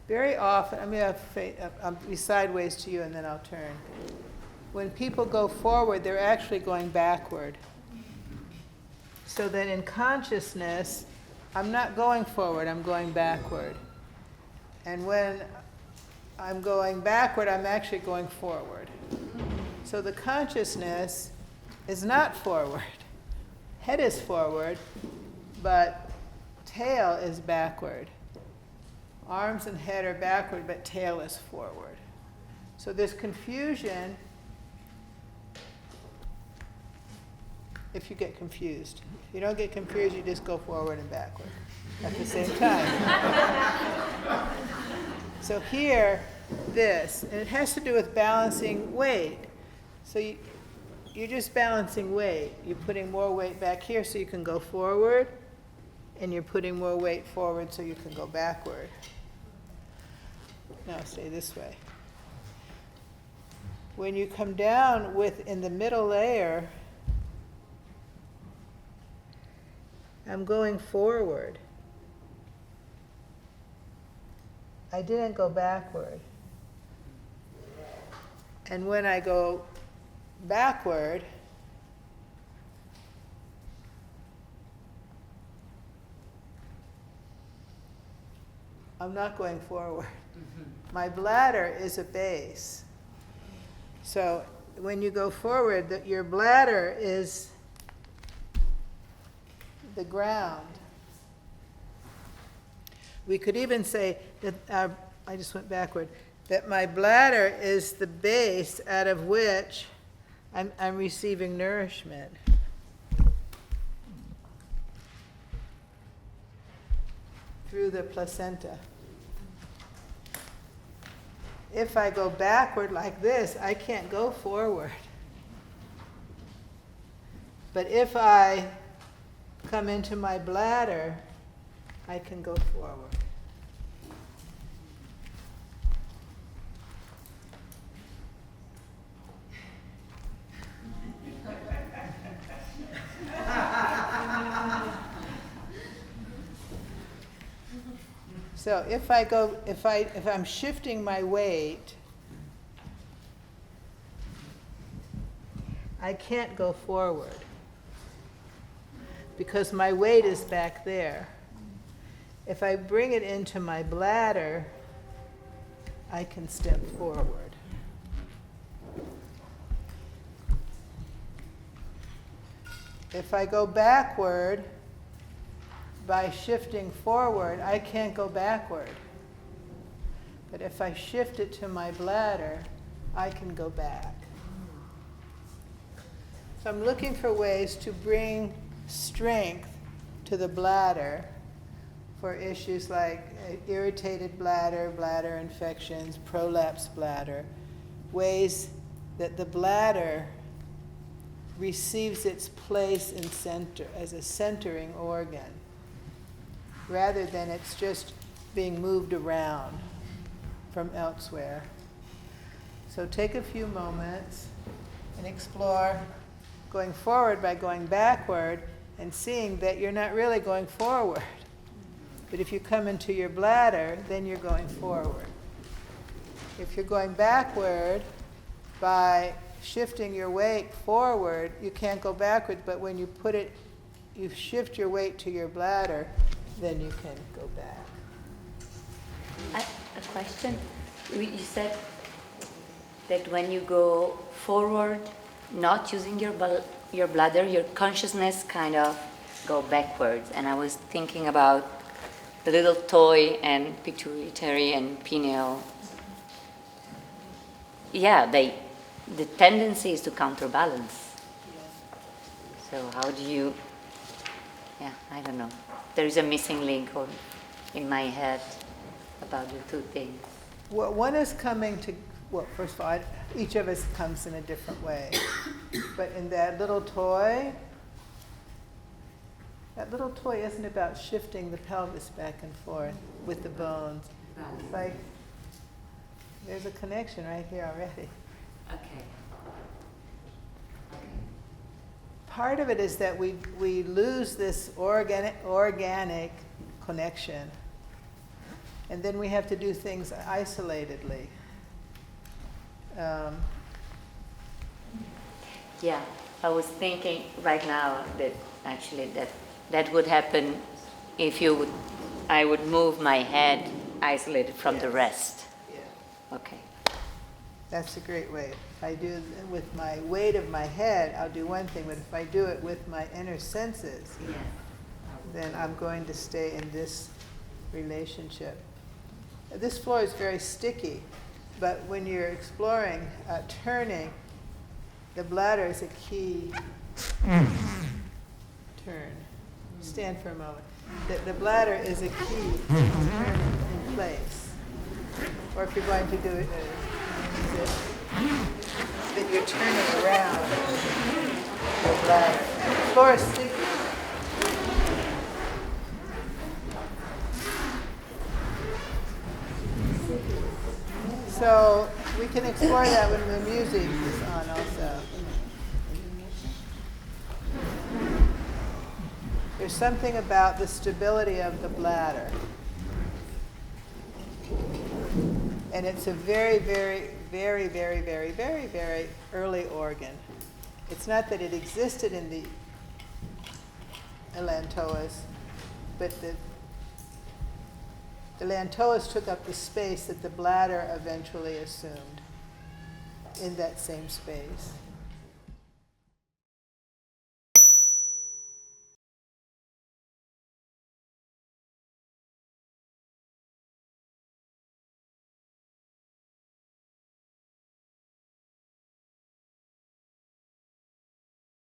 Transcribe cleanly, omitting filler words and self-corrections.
Very often, I'll be sideways to you and then I'll turn. When people go forward, they're actually going backward. So that in consciousness, I'm not going forward, I'm going backward. And when I'm going backward, I'm actually going forward. So the consciousness is not forward. Head is forward, but tail is backward. Arms and head are backward, but tail is forward. So there's confusion if you get confused. If you don't get confused, you just go forward and backward at the same time. So here, this, and it has to do with balancing weight. So you're just balancing weight. You're putting more weight back here so you can go forward, and you're putting more weight forward so you can go backward. Now stay this way. When you come down in the middle layer, I'm going forward. I didn't go backward. And when I go backward, I'm not going forward. My bladder is a base. So when you go forward, your bladder is the ground. We could even say that, I just went backward, that my bladder is the base out of which I'm receiving nourishment. Through the placenta. If I go backward like this, I can't go forward. But if I come into my bladder, I can go forward. So if I'm shifting my weight, I can't go forward because my weight is back there. If I bring it into my bladder, I can step forward. If I go backward, by shifting forward, I can't go backward. But if I shift it to my bladder, I can go back. So I'm looking for ways to bring strength to the bladder for issues like irritated bladder, bladder infections, prolapsed bladder, ways that the bladder receives its place in center as a centering organ, rather than it's just being moved around from elsewhere. So take a few moments and explore going forward by going backward and seeing that you're not really going forward. But if you come into your bladder, then you're going forward. If you're going backward by shifting your weight forward, you can't go backward, but when you shift your weight to your bladder, then you can go back. A question. You said that when you go forward, not using your bladder, your consciousness kind of go backwards. And I was thinking about the little toy and pituitary and pineal. Yeah, the tendency is to counterbalance. So how do you? Yeah, I don't know. There is a missing link in my head about the two things. Well, one is coming to, first of all, each of us comes in a different way. But in that little toy isn't about shifting the pelvis back and forth with the bones. It's like there's a connection right here already. Okay. Part of it is that we lose this organic connection. And then we have to do things isolatedly. Yeah, I was thinking right now that actually that would happen if I would move my head isolated from the Yes. rest. Yeah. Okay. That's a great way. If I do it with my weight of my head, I'll do one thing, but if I do it with my inner senses, then I'm going to stay in this relationship. This floor is very sticky, but when you're exploring turning, the bladder is a key turn. Stand for a moment. The bladder is a key to turn in place. Or if you're going to do it, then you're turning around the bladder. The floor is sticky. So we can explore that when the music is on also. There's something about the stability of the bladder. And it's a very, very, very, very, very, very, very early organ. It's not that it existed in the Elantoas, but the Elantoas took up the space that the bladder eventually assumed in that same space.